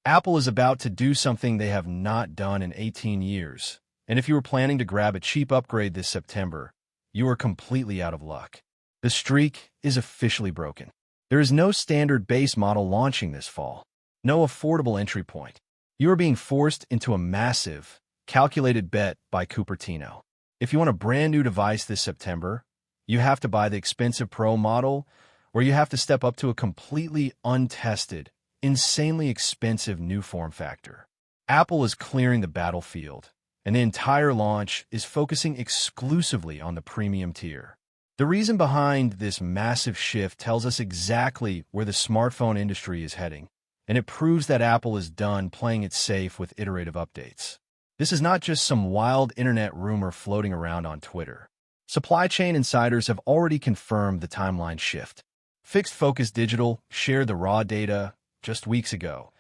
Apple is about to do something they have not done in 18 years, and if you were planning to grab a cheap upgrade this September, you are completely out of luck. The streak is officially broken. There is no standard base model launching this fall, no affordable entry point. You are being forced into a massive, calculated bet by Cupertino. If you want a brand new device this September, you have to buy the expensive Pro model, or you have to step up to a completely untested, insanely expensive new form factor. Apple is clearing the battlefield, and the entire launch is focusing exclusively on the premium tier. The reason behind this massive shift tells us exactly where the smartphone industry is heading, and it proves that Apple is done playing it safe with iterative updates. This is not just some wild internet rumor floating around on Twitter. Supply chain insiders have already confirmed the timeline shift. Fixed Focus Digital shared the raw data just weeks ago,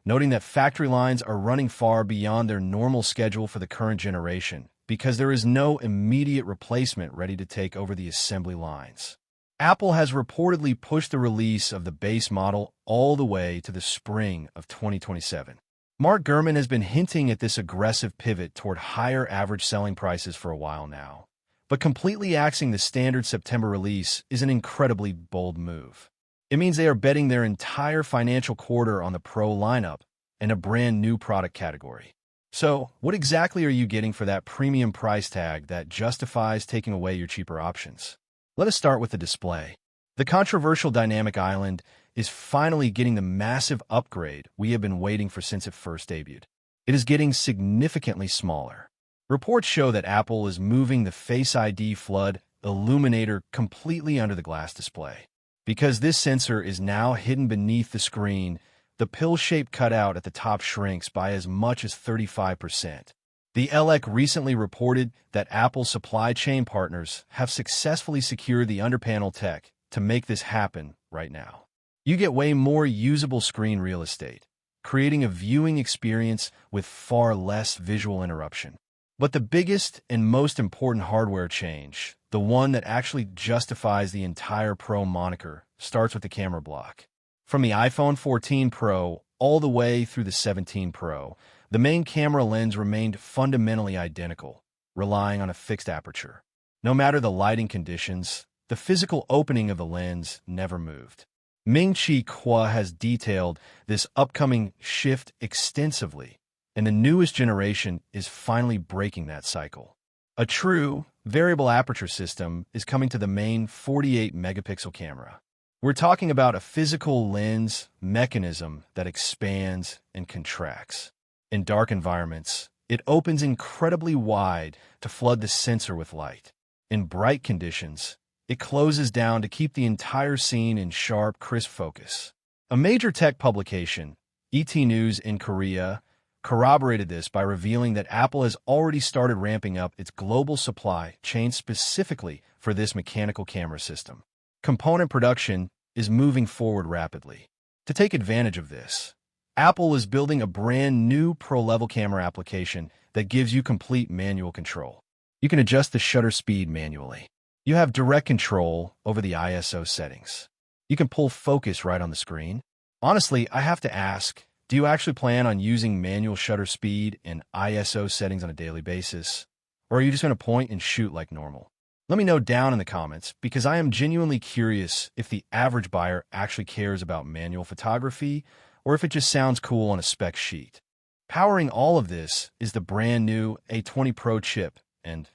noting that factory lines are running far beyond their normal schedule for the current generation because there is no immediate replacement ready to take over the assembly lines. Apple has reportedly pushed the release of the base model all the way to the spring of 2027. Mark Gurman has been hinting at this aggressive pivot toward higher average selling prices for a while now, but completely axing the standard September release is an incredibly bold move. It means they are betting their entire financial quarter on the Pro lineup and a brand new product category. So, what exactly are you getting for that premium price tag that justifies taking away your cheaper options? Let us start with the display. The controversial Dynamic Island is finally getting the massive upgrade we have been waiting for since it first debuted. It is getting significantly smaller. Reports show that Apple is moving the Face ID Flood illuminator completely under the glass display. Because this sensor is now hidden beneath the screen, the pill-shaped cutout at the top shrinks by as much as 35%. The LEC recently reported that Apple's supply chain partners have successfully secured the underpanel tech to make this happen right now. You get way more usable screen real estate, creating a viewing experience with far less visual interruption. But the biggest and most important hardware change, the one that actually justifies the entire Pro moniker, starts with the camera block. From the iPhone 14 Pro all the way through the 17 Pro, the main camera lens remained fundamentally identical, relying on a fixed aperture. No matter the lighting conditions, the physical opening of the lens never moved. Ming-Chi has detailed this upcoming shift extensively, and the newest generation is finally breaking that cycle. A true variable aperture system is coming to the main 48-megapixel camera. We're talking about a physical lens mechanism that expands and contracts. In dark environments, it opens incredibly wide to flood the sensor with light. In bright conditions, it closes down to keep the entire scene in sharp, crisp focus. A major tech publication, ET News in Korea, corroborated this by revealing that Apple has already started ramping up its global supply chain specifically for this mechanical camera system. Component production is moving forward rapidly. To take advantage of this, Apple is building a brand new pro-level camera application that gives you complete manual control. You can adjust the shutter speed manually. You have direct control over the ISO settings. You can pull focus right on the screen. Honestly, I have to ask, do you actually plan on using manual shutter speed and ISO settings on a daily basis? Or are you just going to point and shoot like normal? Let me know down in the comments, because I am genuinely curious if the average buyer actually cares about manual photography, or if it just sounds cool on a spec sheet. Powering all of this is the brand new A20 Pro chip, and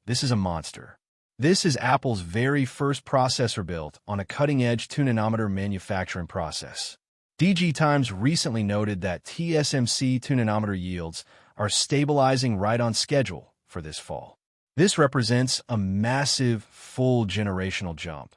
this is a monster. This is Apple's very first processor built on a cutting-edge 2nm manufacturing process. DG Times recently noted that TSMC 2nm yields are stabilizing right on schedule for this fall. This represents a massive full generational jump,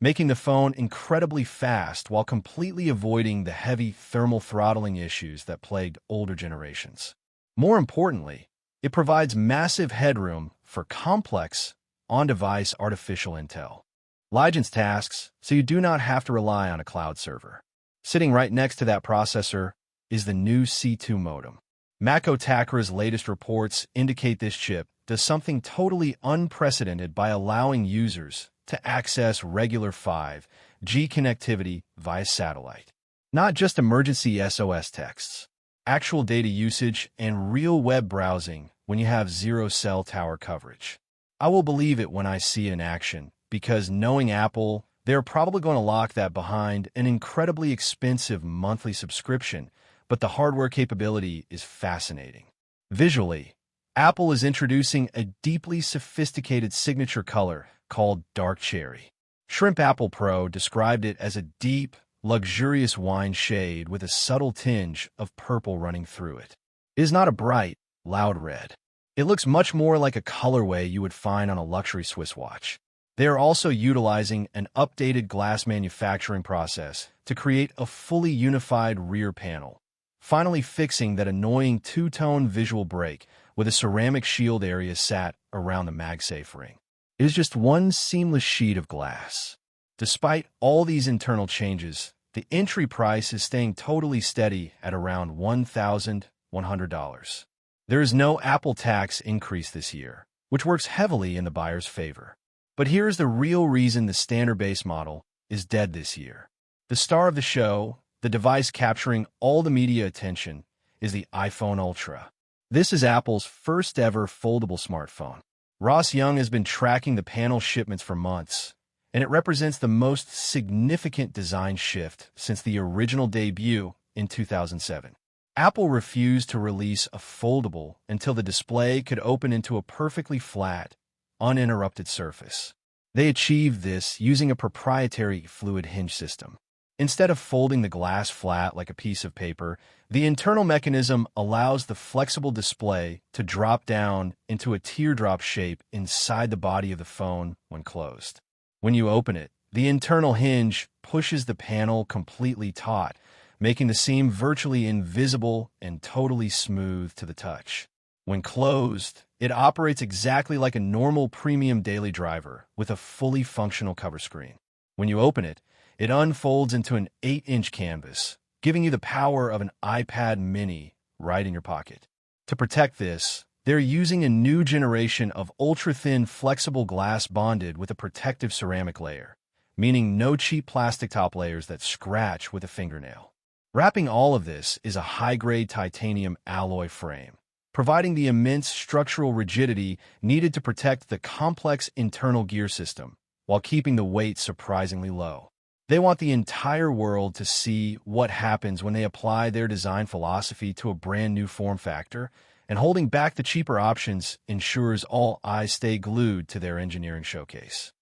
making the phone incredibly fast while completely avoiding the heavy thermal throttling issues that plagued older generations. More importantly, it provides massive headroom for complex, on-device artificial intelligence tasks, so you do not have to rely on a cloud server. Sitting right next to that processor is the new C2 modem. Mako Takara's latest reports indicate this chip does something totally unprecedented by allowing users to access regular 5G connectivity via satellite. Not just emergency SOS texts, actual data usage, and real web browsing when you have zero cell tower coverage. I will believe it when I see it in action, because knowing Apple, they're probably going to lock that behind an incredibly expensive monthly subscription, but the hardware capability is fascinating. Visually, Apple is introducing a deeply sophisticated signature color called Dark Cherry. Shrimp Apple Pro described it as a deep, luxurious wine shade with a subtle tinge of purple running through it. It is not a bright, loud red. It looks much more like a colorway you would find on a luxury Swiss watch. They are also utilizing an updated glass manufacturing process to create a fully unified rear panel, finally fixing that annoying two-tone visual break with a ceramic shield area sat around the MagSafe ring. It is just one seamless sheet of glass. Despite all these internal changes, the entry price is staying totally steady at around $1,100. There is no Apple tax increase this year, which works heavily in the buyer's favor. But here's the real reason the standard base model is dead this year. The star of the show, the device capturing all the media attention, is the iPhone Ultra. This is Apple's first ever foldable smartphone. Ross Young has been tracking the panel shipments for months, and it represents the most significant design shift since the original debut in 2007. Apple refused to release a foldable until the display could open into a perfectly flat, uninterrupted surface. They achieved this using a proprietary fluid hinge system. Instead of folding the glass flat like a piece of paper, the internal mechanism allows the flexible display to drop down into a teardrop shape inside the body of the phone when closed. When you open it, the internal hinge pushes the panel completely taut, making the seam virtually invisible and totally smooth to the touch. When closed, it operates exactly like a normal premium daily driver with a fully functional cover screen. When you open it, it unfolds into an 8-inch canvas, giving you the power of an iPad mini right in your pocket. To protect this, they're using a new generation of ultra-thin flexible glass bonded with a protective ceramic layer, meaning no cheap plastic top layers that scratch with a fingernail. Wrapping all of this is a high-grade titanium alloy frame, providing the immense structural rigidity needed to protect the complex internal gear system while keeping the weight surprisingly low. They want the entire world to see what happens when they apply their design philosophy to a brand new form factor, and holding back the cheaper options ensures all eyes stay glued to their engineering showcase.